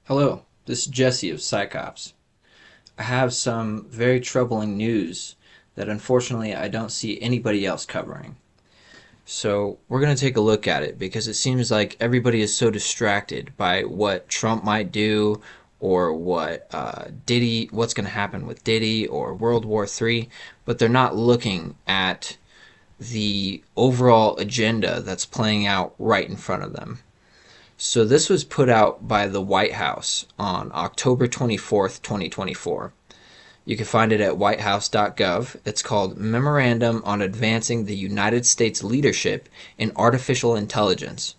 Hello, this is Jesse of Psychops. I have some very troubling news that unfortunately I don't see anybody else covering. So we're going to take a look at it because it seems like everybody is so distracted by what Trump might do or what's going to happen with Diddy or World War III, but they're not looking at the overall agenda that's playing out right in front of them. So this was put out by the White House on October 24th, 2024. You can find it at whitehouse.gov. It's called Memorandum on Advancing the United States Leadership in Artificial Intelligence,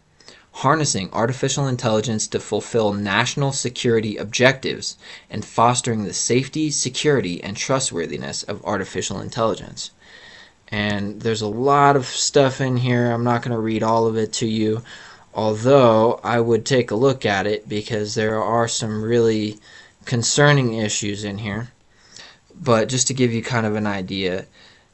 Harnessing Artificial Intelligence to Fulfill National Security Objectives, and Fostering the Safety, Security, and Trustworthiness of Artificial Intelligence. And there's a lot of stuff in here. I'm not going to read all of it to you, although I would take a look at it because there are some really concerning issues in here. But just to give you kind of an idea,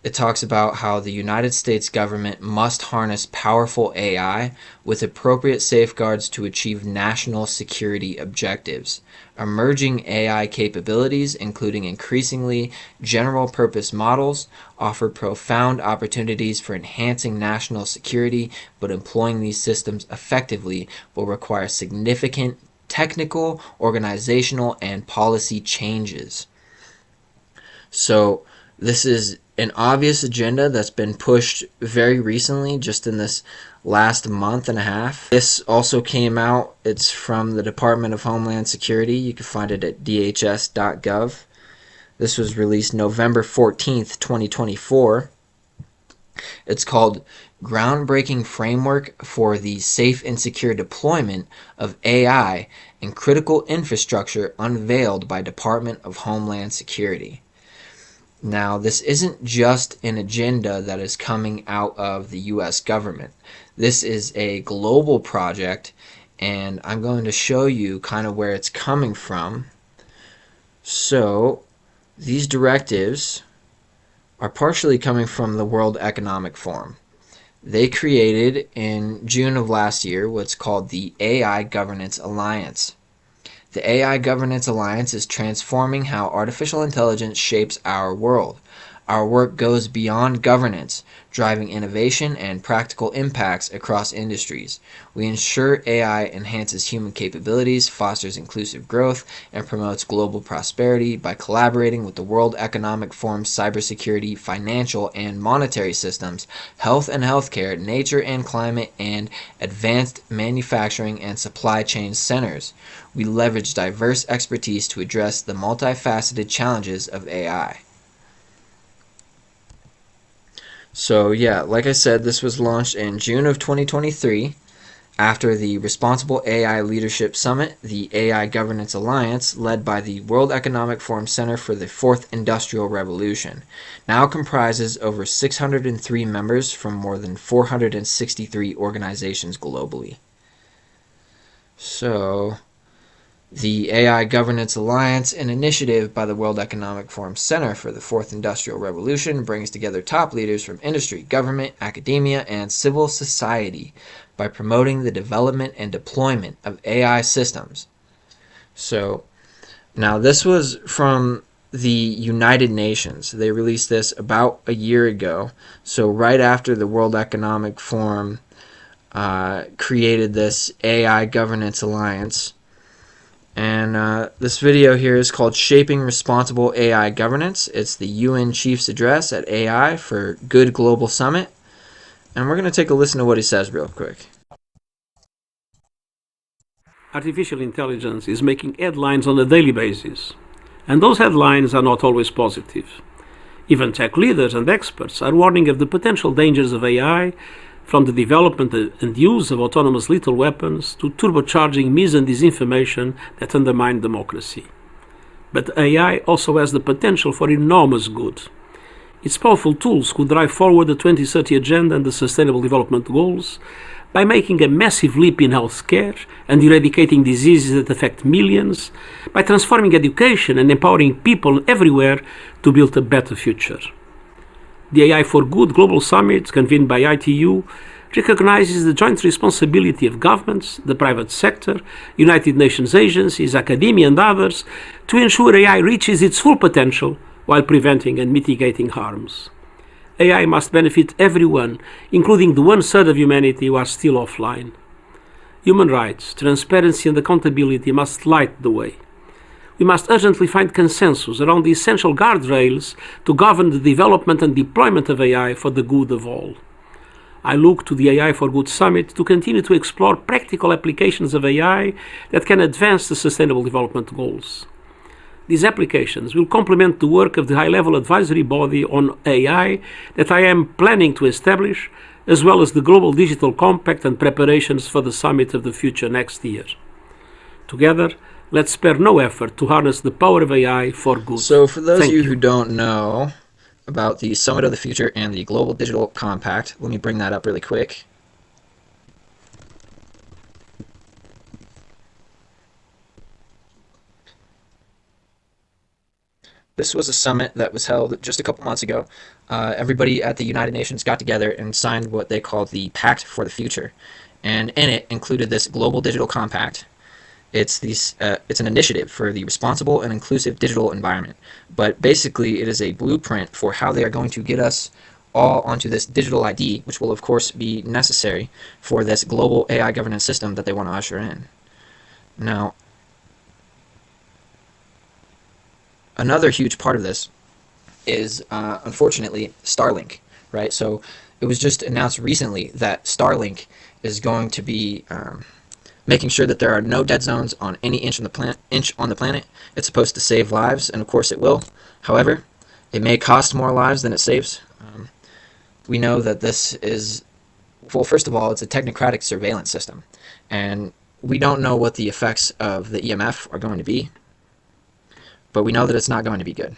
it talks about how the United States government must harness powerful AI with appropriate safeguards to achieve national security objectives. Emerging AI capabilities, including increasingly general purpose models, offer profound opportunities for enhancing national security, but employing these systems effectively will require significant technical, organizational, and policy changes. So this is an obvious agenda that's been pushed very recently, just in this last month and a half. This also came out. It's from the Department of Homeland Security. You can find it at dhs.gov. This was released November 14th, 2024. It's called Groundbreaking Framework for the Safe and Secure Deployment of AI and Critical Infrastructure unveiled by Department of Homeland Security. Now, this isn't just an agenda that is coming out of the US government. This is a global project, and I'm going to show you kind of where it's coming from. So, these directives are partially coming from the World Economic Forum. They created in June of last year what's called the AI Governance Alliance. The AI Governance Alliance is transforming how artificial intelligence shapes our world. Our work goes beyond governance, driving innovation and practical impacts across industries. We ensure AI enhances human capabilities, fosters inclusive growth, and promotes global prosperity by collaborating with the World Economic Forum's cybersecurity, financial, and monetary systems, health and healthcare, nature and climate, and advanced manufacturing and supply chain centers. We leverage diverse expertise to address the multifaceted challenges of AI. So yeah, like I said, this was launched in June of 2023 after the Responsible AI Leadership Summit, the AI Governance Alliance, led by the World Economic Forum Center for the Fourth Industrial Revolution, now comprises over 603 members from more than 463 organizations globally. So, the AI Governance Alliance, an initiative by the World Economic Forum Center for the Fourth Industrial Revolution, brings together top leaders from industry, government, academia, and civil society by promoting the development and deployment of AI systems. So, now this was from the United Nations. They released this about a year ago. So, right after the World Economic Forum created this AI Governance Alliance. And this video here is called Shaping Responsible AI Governance. It's the UN Chief's Address at AI for Good Global Summit. And we're going to take a listen to what he says real quick. Artificial intelligence is making headlines on a daily basis. And those headlines are not always positive. Even tech leaders and experts are warning of the potential dangers of AI, from the development and use of autonomous lethal weapons to turbocharging mis and disinformation that undermine democracy. But AI also has the potential for enormous good. Its powerful tools could drive forward the 2030 Agenda and the Sustainable Development Goals by making a massive leap in healthcare and eradicating diseases that affect millions, by transforming education and empowering people everywhere to build a better future. The AI for Good Global Summit, convened by ITU, It recognizes the joint responsibility of governments, the private sector, United Nations agencies, academia, and others to ensure AI reaches its full potential while preventing and mitigating harms. AI must benefit everyone, including the 1/3 of humanity who are still offline. Human rights, transparency, and accountability must light the way. We must urgently find consensus around the essential guardrails to govern the development and deployment of AI for the good of all. I look to the AI for Good Summit to continue to explore practical applications of AI that can advance the Sustainable Development Goals. These applications will complement the work of the high-level advisory body on AI that I am planning to establish, as well as the Global Digital Compact and preparations for the Summit of the Future next year. Together, let's spare no effort to harness the power of AI for good. So, for those of Thank you you. who don't know about the Summit of the Future and the Global Digital Compact, let me bring that up really quick. This was a summit that was held just a couple months ago. Everybody at the United Nations got together and signed what they called the Pact for the Future. And in it included this Global Digital Compact. It's an initiative for the responsible and inclusive digital environment. But basically, it is a blueprint for how they are going to get us all onto this digital ID, which will, of course, be necessary for this global AI governance system that they want to usher in. Now, another huge part of this is, unfortunately, Starlink, right? So it was just announced recently that Starlink is going to be making sure that there are no dead zones on any inch on the planet. It's supposed to save lives, and of course it will. However, it may cost more lives than it saves. We know that this is, well, first of all, it's a technocratic surveillance system, and we don't know what the effects of the EMF are going to be, but we know that it's not going to be good.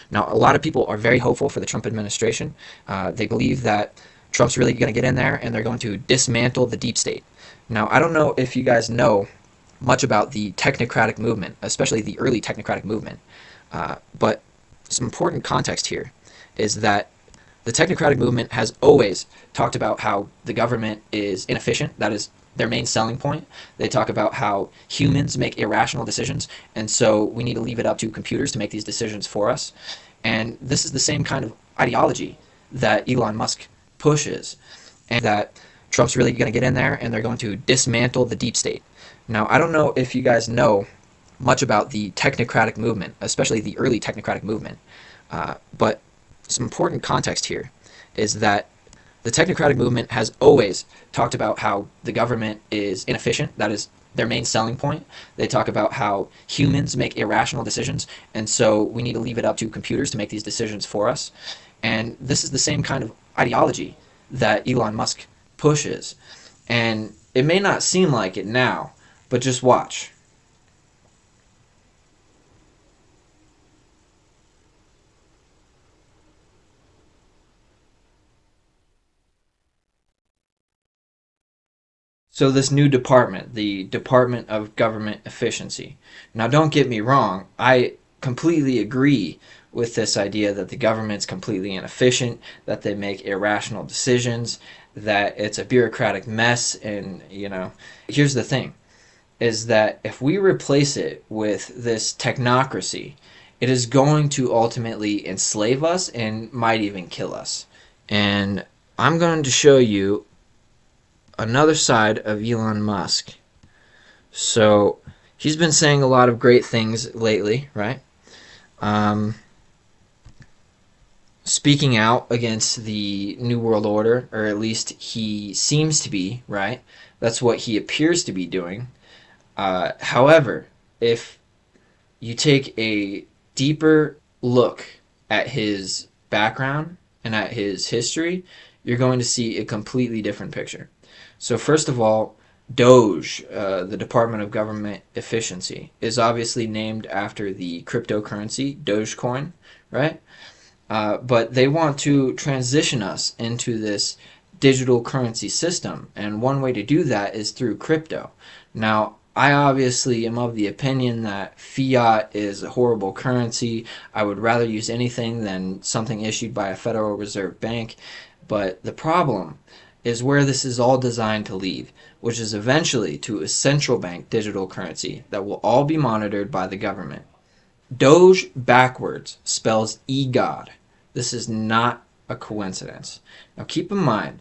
Now, a lot of people are very hopeful for the Trump administration. They believe that Trump's really going to get in there and they're going to dismantle the deep state. Now, I don't know if you guys know much about the technocratic movement, especially the early technocratic movement, but some important context here is that the technocratic movement has always talked about how the government is inefficient. That is their main selling point. They talk about how humans make irrational decisions, and so we need to leave it up to computers to make these decisions for us. And this is the same kind of ideology that Elon Musk pushes, and that Trump's really going to get in there and they're going to dismantle the deep state. Now, I don't know if you guys know much about the technocratic movement, especially the early technocratic movement, but some important context here is that the technocratic movement has always talked about how the government is inefficient. That is their main selling point. They talk about how humans make irrational decisions, and so we need to leave it up to computers to make these decisions for us. And this is the same kind of ideology that Elon Musk pushes. And it may not seem like it now, but just watch. So this new department, the Department of Government Efficiency. Now, don't get me wrong. I completely agree with this idea that the government's completely inefficient, that they make irrational decisions, that it's a bureaucratic mess, and here's the thing is that if we replace it with this technocracy, it is going to ultimately enslave us and might even kill us. And I'm going to show you another side of Elon Musk. So he's been saying a lot of great things lately, right? Um, Speaking out against the New World Order, or at least he seems to be, right? That's what he appears to be doing. However, if you take a deeper look at his background and at his history, you're going to see a completely different picture. So, first of all, Doge, the Department of Government Efficiency, is obviously named after the cryptocurrency Dogecoin, right? But they want to transition us into this digital currency system, and one way to do that is through crypto. Now, I obviously am of the opinion that fiat is a horrible currency. I would rather use anything than something issued by a Federal Reserve Bank. But the problem is where this is all designed to lead, which is eventually to a central bank digital currency that will all be monitored by the government. Doge backwards spells e-god. This is not a coincidence. Now keep in mind,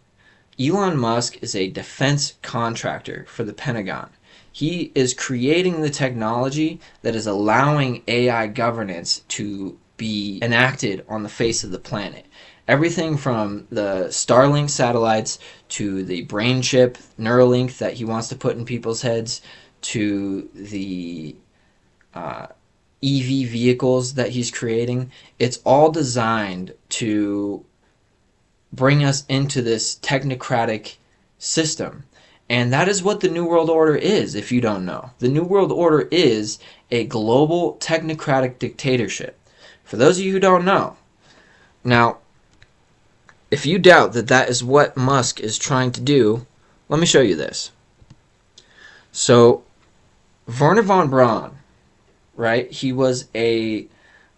Elon Musk is a defense contractor for the Pentagon. He is creating the technology that is allowing AI governance to be enacted on the face of the planet. Everything from the Starlink satellites to the brain chip Neuralink that he wants to put in people's heads to the EV vehicles that he's creating, it's all designed to bring us into this technocratic system. And that is what the New World Order is, if you don't know. The New World Order is a global technocratic dictatorship. For those of you who don't know, now, if you doubt that that is what Musk is trying to do, let me show you this. So, Werner von Braun, right? He was a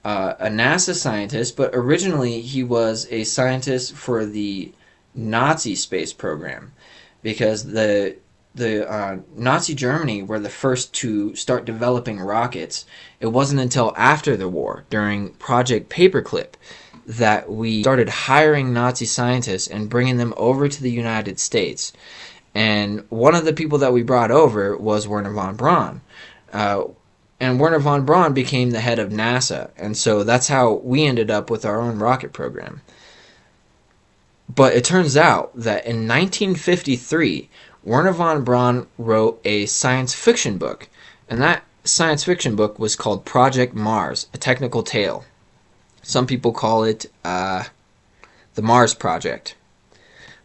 NASA scientist, but originally he was a scientist for the Nazi space program, because the Nazi Germany were the first to start developing rockets. It wasn't until after the war, during Project Paperclip, that we started hiring Nazi scientists and bringing them over to the United States. And one of the people that we brought over was Werner von Braun. Uh, and Werner von Braun became the head of NASA. And so that's how we ended up with our own rocket program. But it turns out that in 1953, Werner von Braun wrote a science fiction book. And that science fiction book was called Project Mars, a technical tale. Some people call it the Mars Project.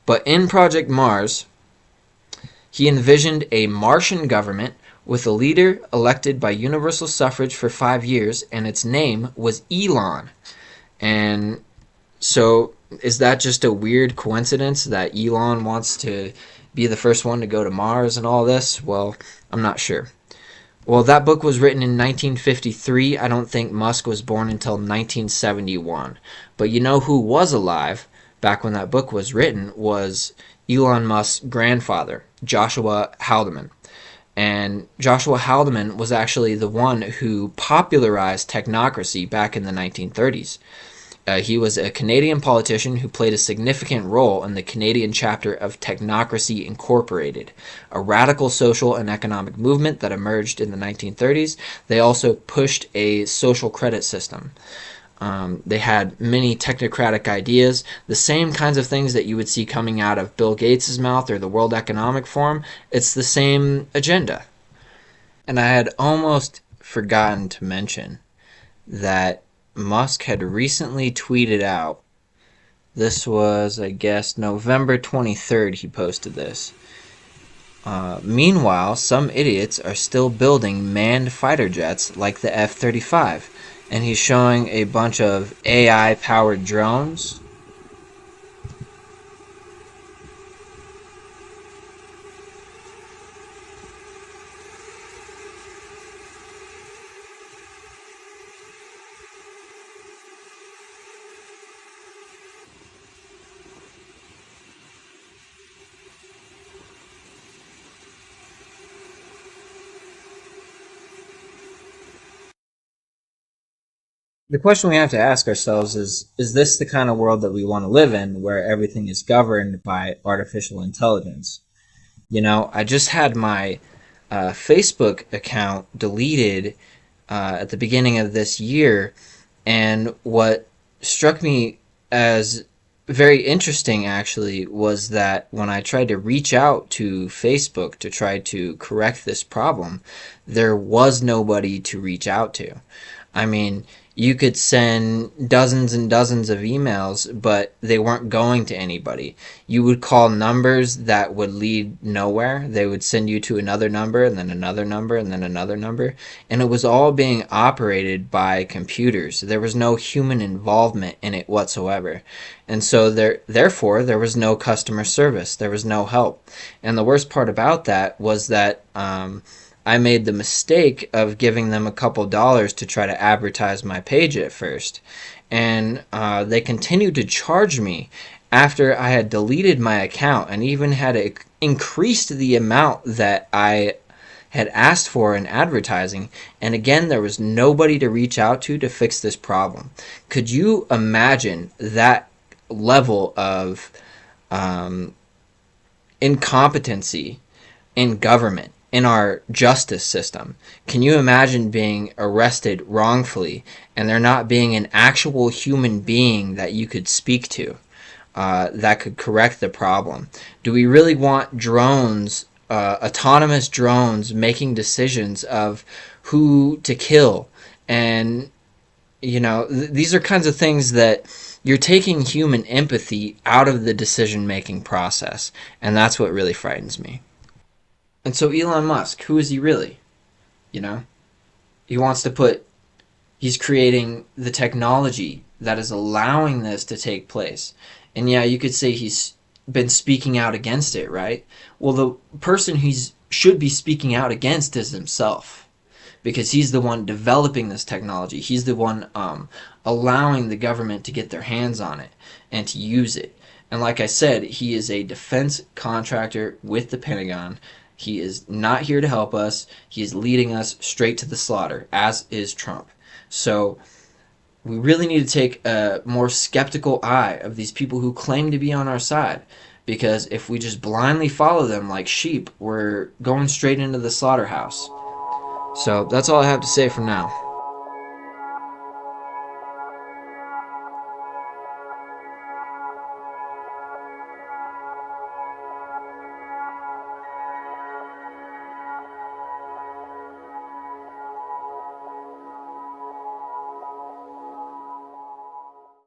But in Project Mars, he envisioned a Martian government with a leader elected by universal suffrage for 5 years, and its name was Elon. And so, is that just a weird coincidence that Elon wants to be the first one to go to Mars and all this? Well, I'm not sure. Well, that book was written in 1953. I don't think Musk was born until 1971. But you know who was alive back when that book was written was Elon Musk's grandfather, Joshua Haldeman. And Joshua Haldeman was actually the one who popularized technocracy back in the 1930s. He was a Canadian politician who played a significant role in the Canadian chapter of Technocracy Incorporated, a radical social and economic movement that emerged in the 1930s. They also pushed a social credit system. They had many technocratic ideas, the same kinds of things that you would see coming out of Bill Gates' mouth or the World Economic Forum. It's the same agenda. And I had almost forgotten to mention that Musk had recently tweeted out, this was, I guess, November 23rd he posted this. Meanwhile, some idiots are still building manned fighter jets like the F-35. And he's showing a bunch of AI-powered drones. The question we have to ask ourselves is this the kind of world that we want to live in, where everything is governed by artificial intelligence? You know, I just had my Facebook account deleted at the beginning of this year, and what struck me as very interesting actually was that when I tried to reach out to Facebook to try to correct this problem, there was nobody to reach out to. I mean, you could send dozens and dozens of emails, but they weren't going to anybody. You would call numbers that would lead nowhere. They would send you to another number, and then another number, and then another number. And it was all being operated by computers. There was no human involvement in it whatsoever. And so therefore, there was no customer service. There was no help. And the worst part about that was that I made the mistake of giving them a couple dollars to try to advertise my page at first. And they continued to charge me after I had deleted my account and even had increased the amount that I had asked for in advertising. And again, there was nobody to reach out to fix this problem. Could you imagine that level of um, incompetency in government, in our justice system? Can you imagine being arrested wrongfully and there not being an actual human being that you could speak to that could correct the problem? Do we really want drones, autonomous drones, making decisions of who to kill? And, these are kinds of things that you're taking human empathy out of the decision making process. And that's what really frightens me. And so Elon Musk, who is he really? You know, he wants to put, he's creating the technology that is allowing this to take place. And yeah, you could say he's been speaking out against it, right? Well, the person he's should be speaking out against is himself, because he's the one developing this technology. He's the one allowing the government to get their hands on it and to use it. And like I said, he is a defense contractor with the Pentagon. He is not here to help us. He is leading us straight to the slaughter, as is Trump. So we really need to take a more skeptical eye of these people who claim to be on our side. Because if we just blindly follow them like sheep, we're going straight into the slaughterhouse. So that's all I have to say for now.